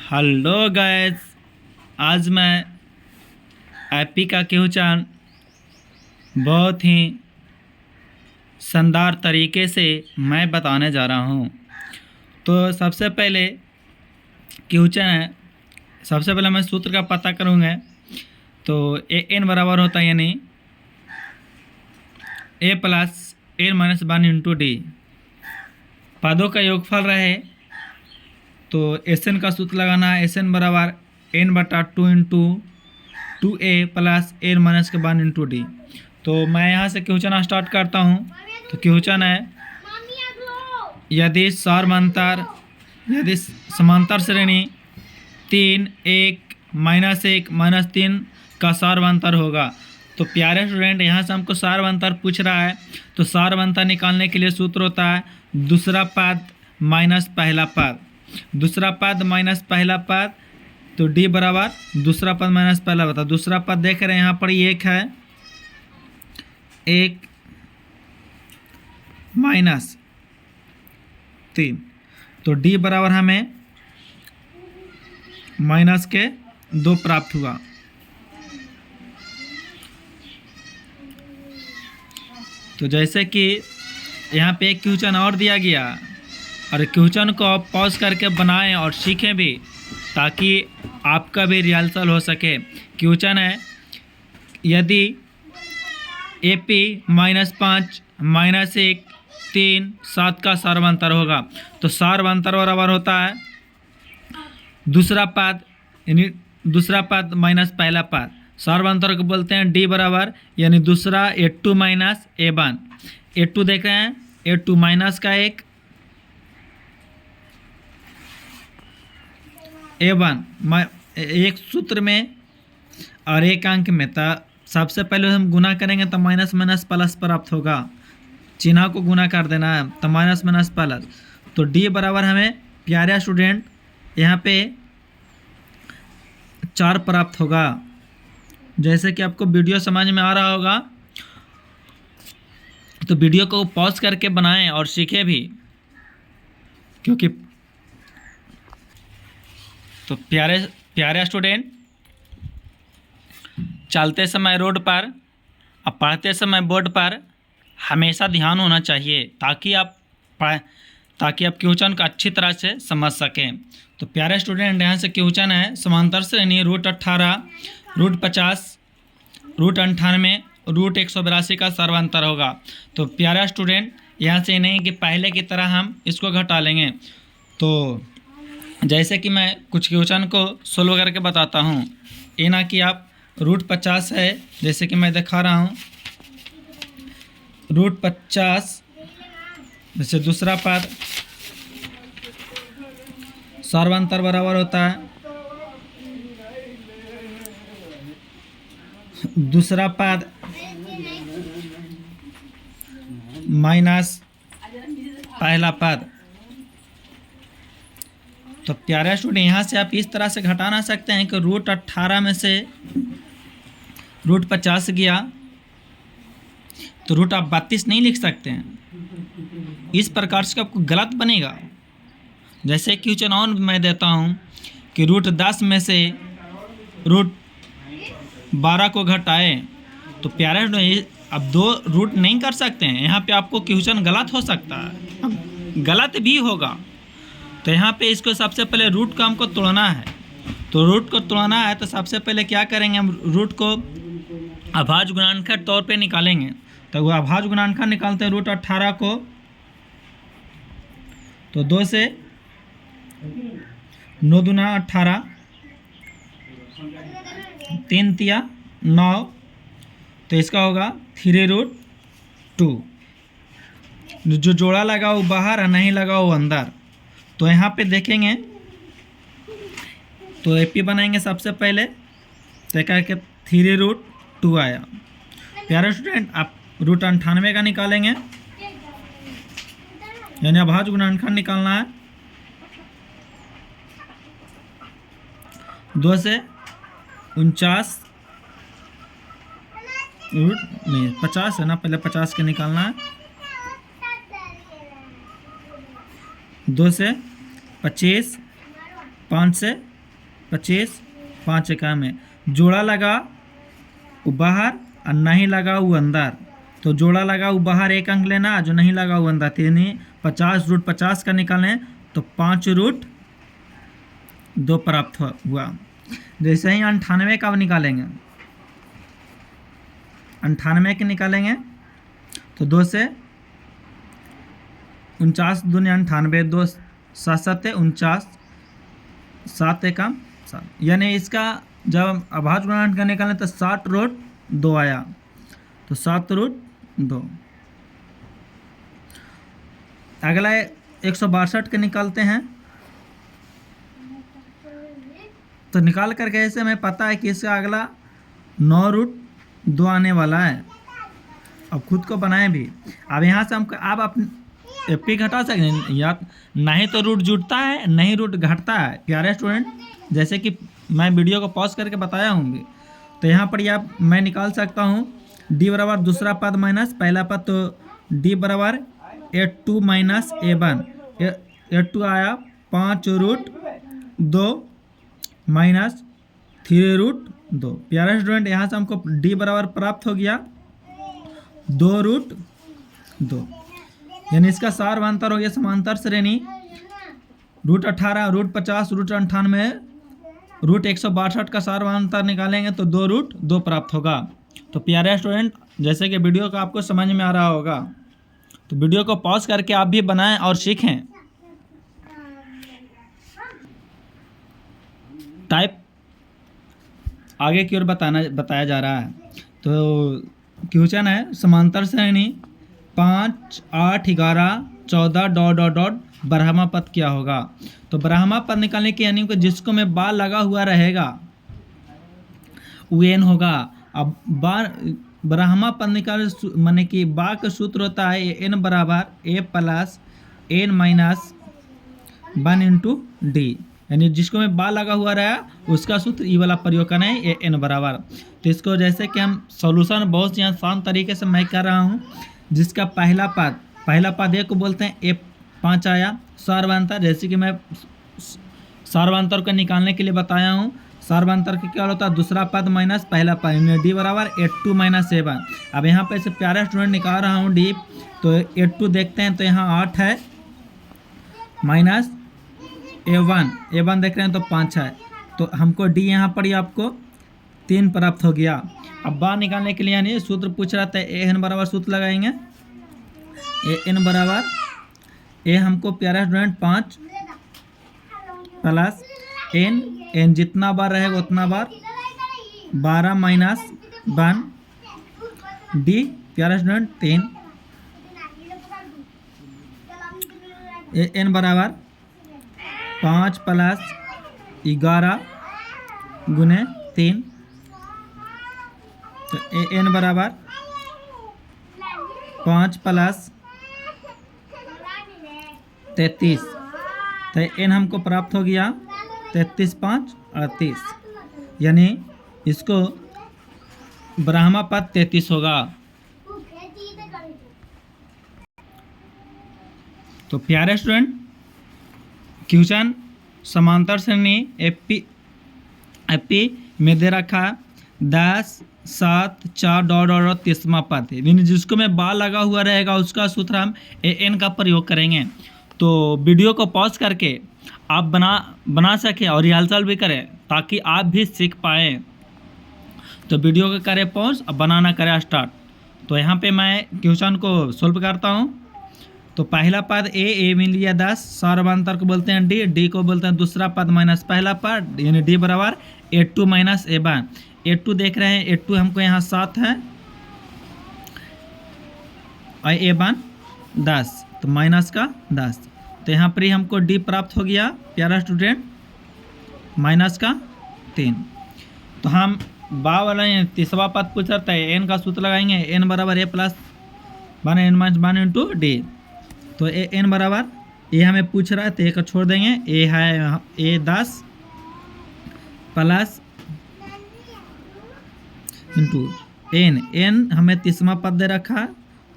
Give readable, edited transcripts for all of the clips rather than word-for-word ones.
Hello guys, आज मैं AP का क्वेश्चन बहुत ही शानदार तरीके से मैं बताने जा रहा हूँ। तो सबसे पहले क्वेश्चन है, सबसे पहले मैं सूत्र का पता करूँगा। तो ए एन बराबर होता है यानी a plus n minus one into d. पदों का योगफल रहे तो एस एन का सूत्र लगाना है। एस एन बराबर एन बटा टू इंटू टू ए प्लस एन माइनस के वन इंटू डी। तो मैं यहाँ से क्वेश्चन स्टार्ट करता हूँ। तो क्वेश्चन है, यदि समांतर श्रेणी 3 1 -1 -3 का सार्वंतर होगा। तो प्यारे स्टूडेंट, यहाँ से हमको सार्वंतर पूछ रहा है। तो सार्वंतर निकालने के लिए सूत्र होता है दूसरा पद माइनस पहला पद। दूसरा पद माइनस पहला पद, तो डी बराबर दूसरा पद माइनस पहला पद। दूसरा पद देख रहे हैं यहाँ पर एक है, 1 -3, तो डी बराबर हमें माइनस के 2 प्राप्त हुआ। तो जैसे कि यहाँ पे एक क्वेश्चन और दिया गया, और क्वेश्चन को आप पॉज करके बनाएं और सीखें भी, ताकि आपका भी रिहर्सल हो सके। क्वेश्चन है, यदि AP -5 -1 3 7 का सार्वंतर होगा। तो सार्वंतर बराबर होता है दूसरा पद यानी दूसरा पद माइनस पहला पद। सार्वंतर को बोलते हैं डी बराबर यानी दूसरा A2 माइनस A1। A2 देख रहे हैं, A2 माइनस का 1 A1 एक सूत्र में और एक अंक में। तो सबसे पहले हम गुना करेंगे तो माइनस माइनस प्लस प्राप्त होगा। चिन्ह को गुना कर देना है, तो माइनस माइनस प्लस। तो डी बराबर हमें प्यारे स्टूडेंट यहाँ पे 4 प्राप्त होगा। जैसे कि आपको वीडियो समझ में आ रहा होगा, तो वीडियो को पॉज करके बनाएं और सीखें भी, क्योंकि तो प्यारे स्टूडेंट, चलते समय रोड पर और पढ़ते समय बोर्ड पर हमेशा ध्यान होना चाहिए, ताकि आप क्वेश्चन को अच्छी तरह से समझ सकें। तो प्यारे स्टूडेंट, यहाँ से क्वेश्चन है, समांतर श्रेणी √18 √50 √98 √182 का सर्वांतर होगा। तो प्यारा स्टूडेंट, यहाँ से नहीं कि पहले की तरह हम इसको घटा लेंगे। तो जैसे कि मैं कुछ क्वेश्चन को सोल्व करके बताता हूँ, ये ना कि आप √50 है, जैसे कि मैं दिखा रहा हूँ √50, जैसे दूसरा पद सर्वांतर बराबर होता है दूसरा पद माइनस पहला पद। तो प्यारे स्टूडेंट, यहाँ से आप इस तरह से घटा ना सकते हैं कि √18 में से √50 गया तो √32 नहीं लिख सकते हैं। इस प्रकार से आपको गलत बनेगा। जैसे क्वेश्चन और मैं देता हूँ कि √10 में से √12 को घटाए, तो प्यारे स्टूडेंट अब 2 रूट नहीं कर सकते हैं। यहाँ पे आपको क्वेश्चन गलत हो सकता है, गलत भी होगा। तो यहाँ पे इसको सबसे पहले रूट को हमको तोड़ना है। तो रूट को तोड़ना है तो सबसे पहले क्या करेंगे, हम रूट को अभाज्य गुणांक तौर पे निकालेंगे। तो वो अभाज्य गुणांक निकालते हैं √18 को। तो 2 से 9 दूना 18, 3 तिया 9, तो इसका होगा 3√2। जो जोड़ा लगा वो बाहर और नहीं लगा वो अंदर। तो यहाँ पे देखेंगे तो एपी बनाएंगे सबसे पहले, तो करके 3√2 आया। प्यारे स्टूडेंट, आप √98 का निकालेंगे, यानी अभाज्य गुणांक निकालना है। 2 से 49 नहीं 50 है ना, पहले 50 के निकालना है। 2 से 25, 5 से 25, 5 एका में जोड़ा लगा वो बाहर और नहीं लगा वो अंदर। तो जोड़ा लगा वो बाहर 1 अंक लेना, जो नहीं लगा वो अंदर। यानी 50 रूट 50 का निकालें तो 5 रूट 2 प्राप्त हुआ। जैसे ही 98 का निकालेंगे, 98 के निकालेंगे तो 2 से 49 दूनी 98, 2 7 7 49, 7 एकम 7। यानी इसका जब अभाज्य गुणांक का निकालें तो 60 रूट 2 आया, तो 7 रूट 2। अगला 162 के निकालते हैं। तो निकाल करके ऐसे हमें पता है कि इसका अगला 9 रूट 2 आने वाला है। अब खुद को बनाएं भी। अब यहाँ से हम आप अपने एपी घटा सकते हैं, या नहीं तो रूट जुड़ता है नहीं रूट घटता है। प्यारे स्टूडेंट, जैसे कि मैं वीडियो को पॉज करके बताया हूँ, तो यहाँ पर या मैं निकाल सकता हूँ डी बराबर दूसरा पद माइनस पहला पद। तो डी बराबर A2 माइनस A1। A2 आया 5 रूट 2 माइनस 3 रूट 2। प्यारे स्टूडेंट, यहाँ से हमको डी बराबर प्राप्त हो गया 2 रूट 2। यानी इसका सार्वधातुक हो गया समांतर श्रेणी रूट 18 रूट 50 रूट 98 रूट 162 का सार्वधातुक निकालेंगे तो 2 रूट 2 प्राप्त होगा। तो प्यारे स्टूडेंट, जैसे कि वीडियो का आपको समझ में आ रहा होगा, तो वीडियो को पॉज करके आप भी बनाएं और सीखें। टाइप आगे की ओर बताया जा रहा है। तो क्वेश्चन है समांतर श्रेणी 5 8 11 14 डॉट डॉट डॉट ब्रह्मा पद क्या होगा। तो ब्रह्मा पद निकालने के यानी कि जिसको में बार लगा हुआ रहेगा वो एन होगा। अब बार ब्रह्मा पद निकाल माने कि बा का सूत्र होता है एन बराबर a plus n minus 1 into d. यानी जिसको में बा लगा हुआ रहा उसका सूत्र ई वाला प्रयोग करना है ए एन बराबर। तो इसको जैसे कि हम सॉल्यूशन बहुत ही आसान तरीके से मैं कर रहा हूँ। जिसका पहला पद ए को बोलते हैं A5 आया सार्वधातुक। जैसे कि मैं सार्वधातुक को निकालने के लिए बताया हूँ। सार्वधातुक क्या होता है दूसरा पद माइनस पहला पद, डी बराबर A2 माइनस A1। अब यहाँ पे से प्यारा स्टूडेंट निकाल रहा हूँ डी। तो A2 देखते हैं तो यहाँ 8 है माइनस A1 देख रहे हैं तो 5 है। तो हमको डी यहाँ पर ही आपको 3 प्राप्त हो गया। अब बार निकालने के लिए यानी सूत्र पूछ रहा था ए एन बराबर सूत्र लगाएंगे ए एन बराबर ए हमको प्यारा स्टूडेंट 5 प्लस एन जितना बार रहेगा उतना बार 12 माइनस 1 डी प्यारा स्टूडेंट 3 ए एन बराबर 5 प्लस 11 गुने 3। तो ए एन बराबर 5 प्लस 33। तो एन हमको प्राप्त हो गया 33 5 38। यानी इसको ब्रह्मा पद 33 होगा। तो प्यारे स्टूडेंट, क्वेश्चन समांतर श्रेणी एपी में दे रखा 10 7 4 डॉट डॉट 30वां पद है। जिसको में बार लगा हुआ रहेगा उसका सूत्र हम ए एन का प्रयोग करेंगे। तो वीडियो को पॉज करके आप बना सकें और रिहर्सल भी करें ताकि आप भी सीख पाएँ। तो वीडियो को करें पॉज और बनाना करें स्टार्ट। तो यहाँ पे मैं क्वेश्चन को सोल्व करता हूँ। तो पहला पद ए मिल लिया 10, सार्वधातुक को बोलते हैं डी को बोलते हैं दूसरा पद माइनस पहला पद, यानी डी बराबर A2 माइनस A1। A2 देख रहे हैं A2 हमको यहाँ 7 है और A1 10, तो माइनस का 10। तो यहाँ पर ही हमको डी प्राप्त हो गया प्यारा स्टूडेंट माइनस का 3। तो हम बा वाला तीसरा पद पूछ रहा था एन का सूत्र लगाएंगे एन बराबर a plus 1 n minus 1 into d. तो ए एन बराबर ए हमें पूछ रहा है तो ए को छोड़ देंगे। ए है ए 10 प्लस इंटू एन हमें तीसरा पद दे रखा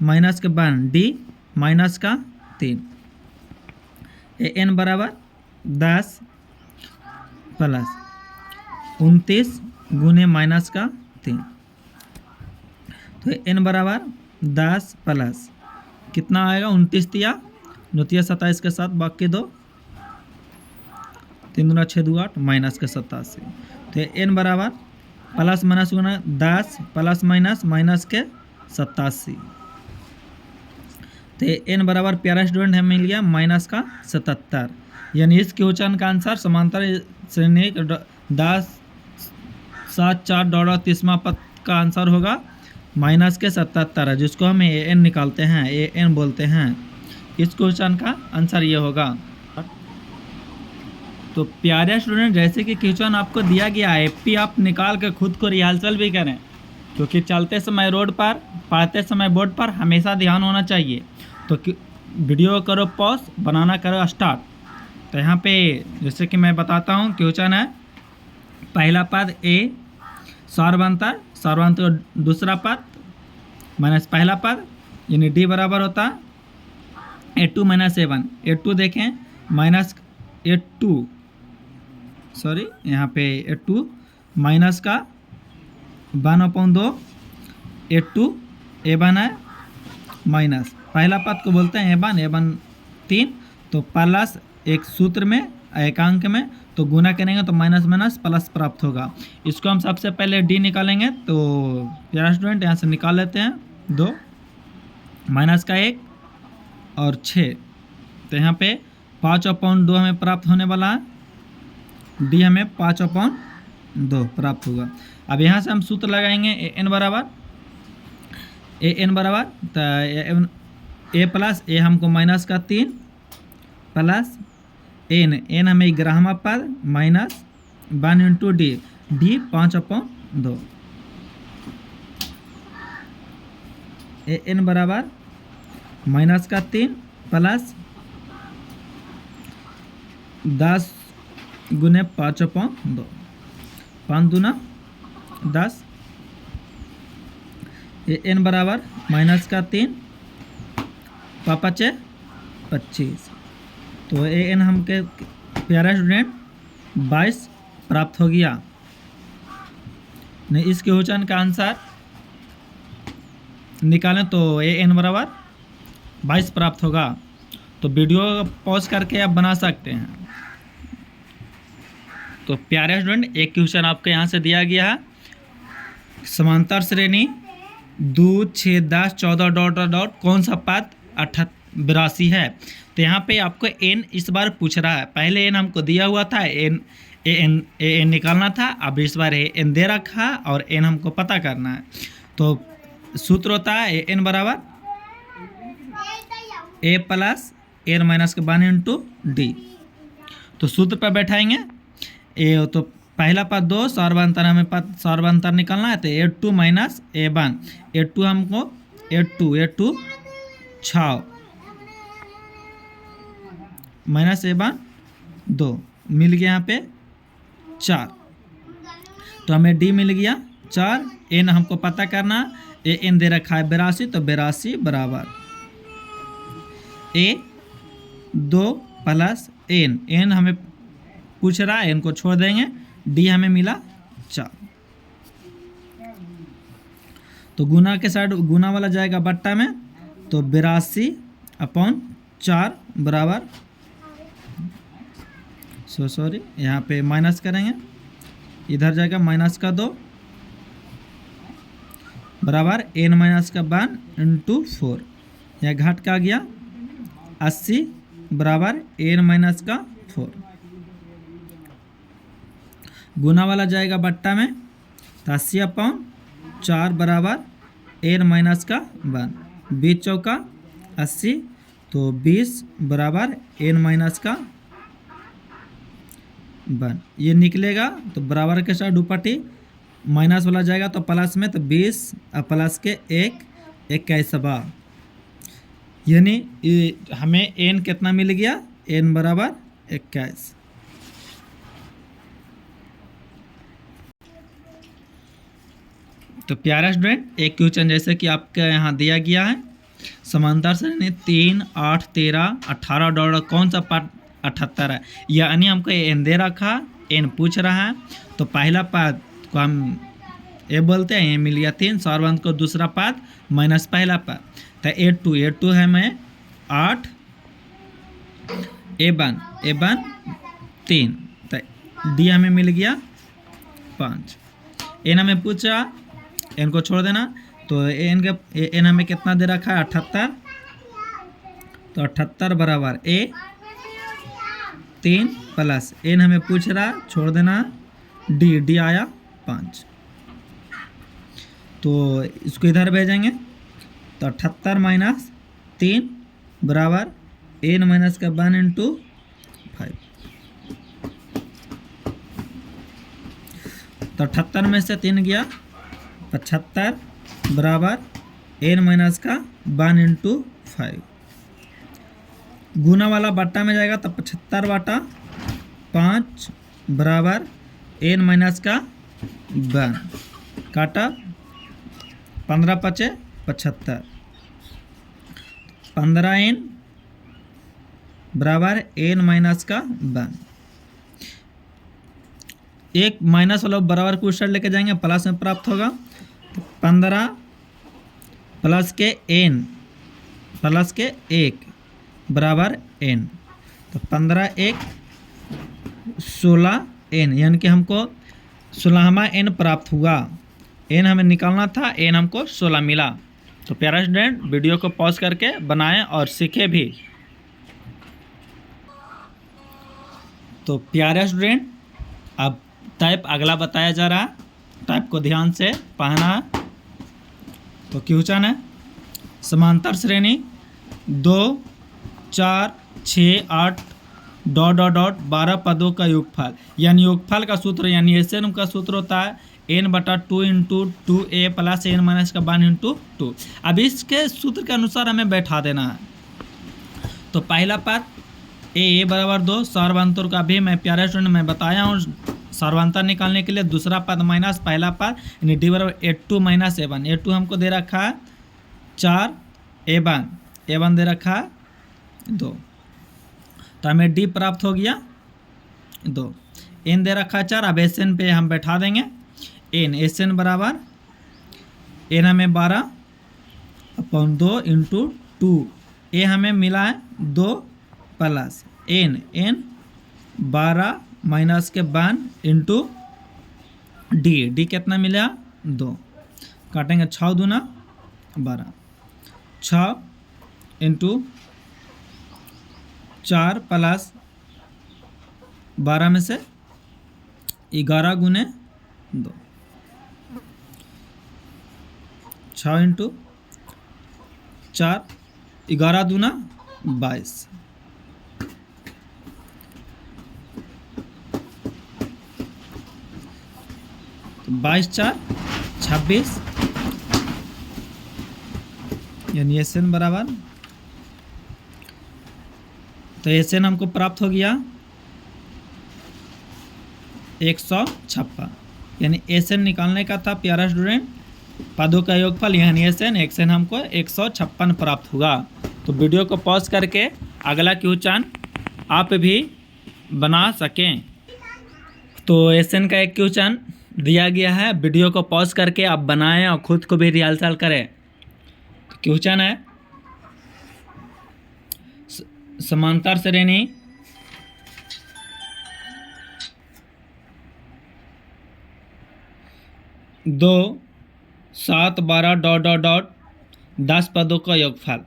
माइनस के 1 डी माइनस का 3। ए एन बराबर 10 प्लस 29 गुने माइनस का 3, तो n बराबर 10 प्लस कितना आएगा 29 तिया 27 के साथ बाकी 2, 3 दूना 6 2 8 माइनस के 87, तो n बराबर प्लस माइनस गुना 10 प्लस माइनस माइनस के 87, तो n बराबर प्यारा स्टूडेंट हमें मिल गया माइनस का 77। यानी इस क्वेश्चन का आंसर समांतर श्रेणी 10 7 4 डॉट 30वां पद का आंसर होगा माइनस के 77, जिसको हम an निकालते हैं, an बोलते हैं। इस क्वेश्चन का आंसर ये होगा। तो प्यारे स्टूडेंट, जैसे कि क्वेश्चन आपको दिया गया है, एपी आप निकाल के खुद को रिहर्सल भी करें, क्योंकि चलते समय रोड पर, पढ़ते समय बोर्ड पर हमेशा ध्यान होना चाहिए। तो वीडियो करो पॉज, बनाना करो स्टार्ट। तो यहाँ पे जैसे कि मैं बताता हूँ, क्वेश्चन है पहला पद ए सार्वंतर दूसरा पद माइनस पहला पद, यानी डी बराबर होता A2 माइनस A1। A2 देखें माइनस A2 सॉरी यहाँ पे A2 माइनस का 1/2 A2 A1 है माइनस पहला पद को बोलते हैं A1 3, तो प्लस एक सूत्र में एकांक में तो गुना करेंगे तो माइनस माइनस प्लस प्राप्त होगा। इसको हम सबसे पहले डी निकालेंगे। तो प्यारा स्टूडेंट यहाँ से निकाल लेते हैं 2 माइनस का 1 और 6, तो यहाँ पे 5/2 हमें प्राप्त होने वाला है, डी हमें 5/2 प्राप्त होगा। अब यहाँ से हम सूत्र लगाएंगे ए एन बराबर तो ए प्लस ए हमको माइनस का 3 प्लस एन हमें ग्राहमा पद माइनस 1 इंटू डी 5/2, एन बराबर माइनस का 3 प्लस 10 गुने 5/2, 5 दूना 10, एन बराबर माइनस का 3 5 25, तो एन हमके प्यारा स्टूडेंट 22 प्राप्त हो गया। नहीं, इस क्वेश्चन का आंसर निकालें तो एन बराबर 22 प्राप्त होगा। तो वीडियो पॉज करके आप बना सकते हैं। तो प्यारे स्टूडेंट, एक क्वेश्चन आपके यहाँ से दिया गया है, समांतर श्रेणी 2 6 10 14 डॉट डॉट कौन सा पद 82 है। तो यहाँ पे आपको एन इस बार पूछ रहा है। पहले एन हमको दिया हुआ था, एन निकालना था। अब इस बार एन दे रखा और एन हमको पता करना है। तो सूत्र होता है एन बराबर ए प्लस एन माइनस के 1 इंटू डी। तो सूत्र पर बैठाएंगे ए, तो पहला पद 2 सर्वांतर, हमें पद सर्वांतर निकालना है। तो A2 माइनस A1, A2 हमको A2 6 माइनस A1 2 मिल गया, यहाँ पे 4, तो हमें डी मिल गया 4। एन हमको पता करना, एन दे रखा है 82, तो 82 बराबर A2 प्लस एन हमें पूछ रहा है, एन को छोड़ देंगे, डी हमें मिला 4। तो गुना के साइड गुना वाला जाएगा बट्टा में, तो 82/4 बराबर सॉरी यहाँ पे माइनस करेंगे, इधर जाएगा माइनस का 2 बराबर एन माइनस का 1 इंटू 4, यह घाट का गया 80 बराबर एन माइनस का 4। गुना वाला जाएगा बट्टा में, तो 80/4 बराबर एन माइनस का 1, 20 चौका 80, तो 20 बराबर एन माइनस का 1। ये निकलेगा तो बराबर के साथ दुपट्टी माइनस वाला जाएगा तो प्लस में, तो 20 प्लस के 1 21, यानी हमें एन कितना मिल गया, एन बराबर 21। तो प्यारा स्टूडेंट, एक क्वेश्चन जैसे कि आपके यहाँ दिया गया है, समांतर श्रेणी 3 8 13 18 डॉट कौन सा पार्ट 78 है। यानी हमको एन दे रखा एन पूछ रहा है, तो पहला पद को हम ए बोलते हैं, ये मिल गया 3, सौरवंत को दूसरा पद माइनस पहला पद, तो ए2 है मैं 8, ए1 3, तो डी हमें मिल गया 5। एन हमें पूछा, एन को छोड़ देना, तो एन हमें कितना दे रखा है 78, तो 78 बराबर ए 3 प्लस एन हमें पूछ रहा, छोड़ देना, डी आया 5। तो इसको इधर भेजेंगे, तो 78 माइनस 3 बराबर एन माइनस का 1 इंटू 5। तो 78 में से 3 गया, 75 बराबर एन माइनस का 1 इंटू 5। गुना वाला बट्टा में जाएगा, तो 75 बटा 5 बराबर एन माइनस का 1, काटा 15 पचे 75, 15 एन बराबर एन माइनस का 1। एक माइनस वाला बराबर को उस साइड लेके जाएंगे, प्लस में प्राप्त होगा, तो 15 प्लस के एन प्लस के 1 बराबर एन, तो 15 1 16 एन, यानी कि हमको 16वां एन प्राप्त हुआ। एन हमें निकालना था, एन हमको 16 मिला। तो प्यारा स्टूडेंट, वीडियो को पॉज करके बनाएं और सीखें भी। तो प्यारा स्टूडेंट, अब टाइप अगला बताया जा रहा है, टाइप को ध्यान से पढ़ना। तो क्वेश्चन है, समांतर श्रेणी 2 4 6 8 ... 12 पदों का योगफल, यानी योगफल का सूत्र, यानी एसएन का सूत्र होता है n/2 into 2a plus n minus का 1 इंटू 2। अब इसके सूत्र के अनुसार हमें बैठा देना है। तो पहला पद ए बराबर 2, सर्वांतर का भी मैं प्यारे स्टूडेंट मैं बताया हूँ, सर्वांतर निकालने के लिए दूसरा पद माइनस पहला पद, यानी डी बराबर a2 माइनस a1। a2 हमको दे रखा है 4, a1 दे रखा है 2, तो हमें डी प्राप्त हो गया 2। एन दे रखा है 4, अब एस एन पे हम बैठा देंगे। एन एस एन बराबर एन हमें 12/2 इंटू 2, ए हमें मिला है 2 प्लस एन 12 माइनस के 1 इंटू डी कितना मिला 2, काटेंगे 6 दूना 12, 6 इंटू 4 प्लस 12 में से 11 गुने 2, 6 इंटू 4 11 दूना 22, तो 22×4 26, यानी एस एन बराबर, तो एस एन हमको प्राप्त हो गया 156, यानी एस एन निकालने का था प्यारा स्टूडेंट, पदों का योगफल, यानी एस एन हमको 156 प्राप्त हुआ। तो वीडियो को पॉज करके अगला क्वेश्चन आप भी बना सकें। तो एस एन का एक क्वेश्चन दिया गया है, वीडियो को पॉज करके आप बनाएं और खुद को भी रिहर्सल करें। तो क्वेश्चन है, समांतर श्रेणी 2 7 12 ... 10 पदों का योगफल।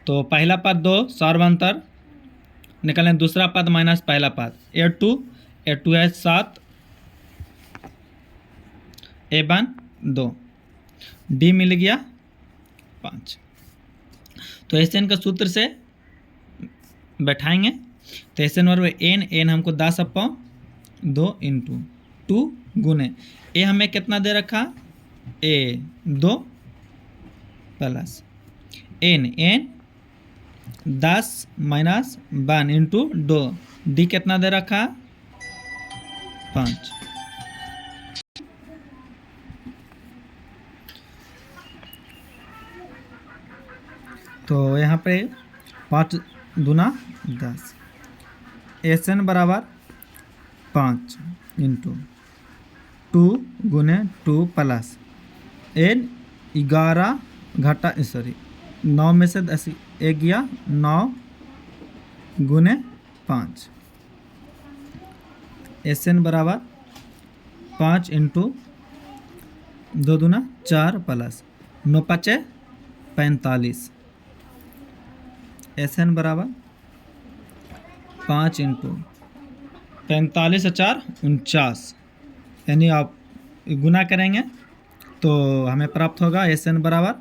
तो पहला पद 2 सर्वांतर निकालें, दूसरा पद माइनस पहला पद a2 है 7, a1 2, डी मिल गया 5। तो एस एन का सूत्र से बैठाएंगे, तो एस एन बराबर एन हमको 10/2 इंटू 2 गुने ए हमें कितना दे रखा A 2 plus n 10 minus 1 into 2, D कितना दे रखा 5। तो यहाँ पे 5 दूना 10, एस एन बराबर 5 इंटू 2 गुने 2 प्लस एन 11 घटा 9 में से 10 एक गया 9 गुने 5 एस एन बराबर 5 इंटू 2 दूना 4 प्लस 9 5 45 एस एन बराबर 5 इंटू 45 और 4 49, यानी आप गुना करेंगे तो हमें प्राप्त होगा एस एन बराबर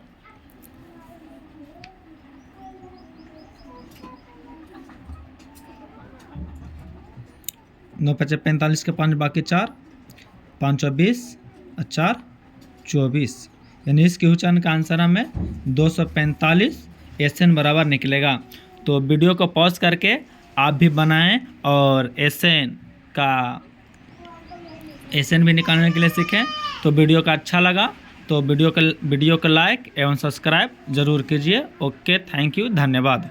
9 5 45 के 5 बाकी 4 5 20 और 4 24, यानी इस क्वेश्चन का आंसर हमें 245 एस एन बराबर निकलेगा। तो वीडियो को पॉज करके आप भी बनाएं और एस एन भी निकालने के लिए सीखें। तो वीडियो का अच्छा लगा तो वीडियो को लाइक एवं सब्सक्राइब ज़रूर कीजिए। ओके, थैंक यू, धन्यवाद।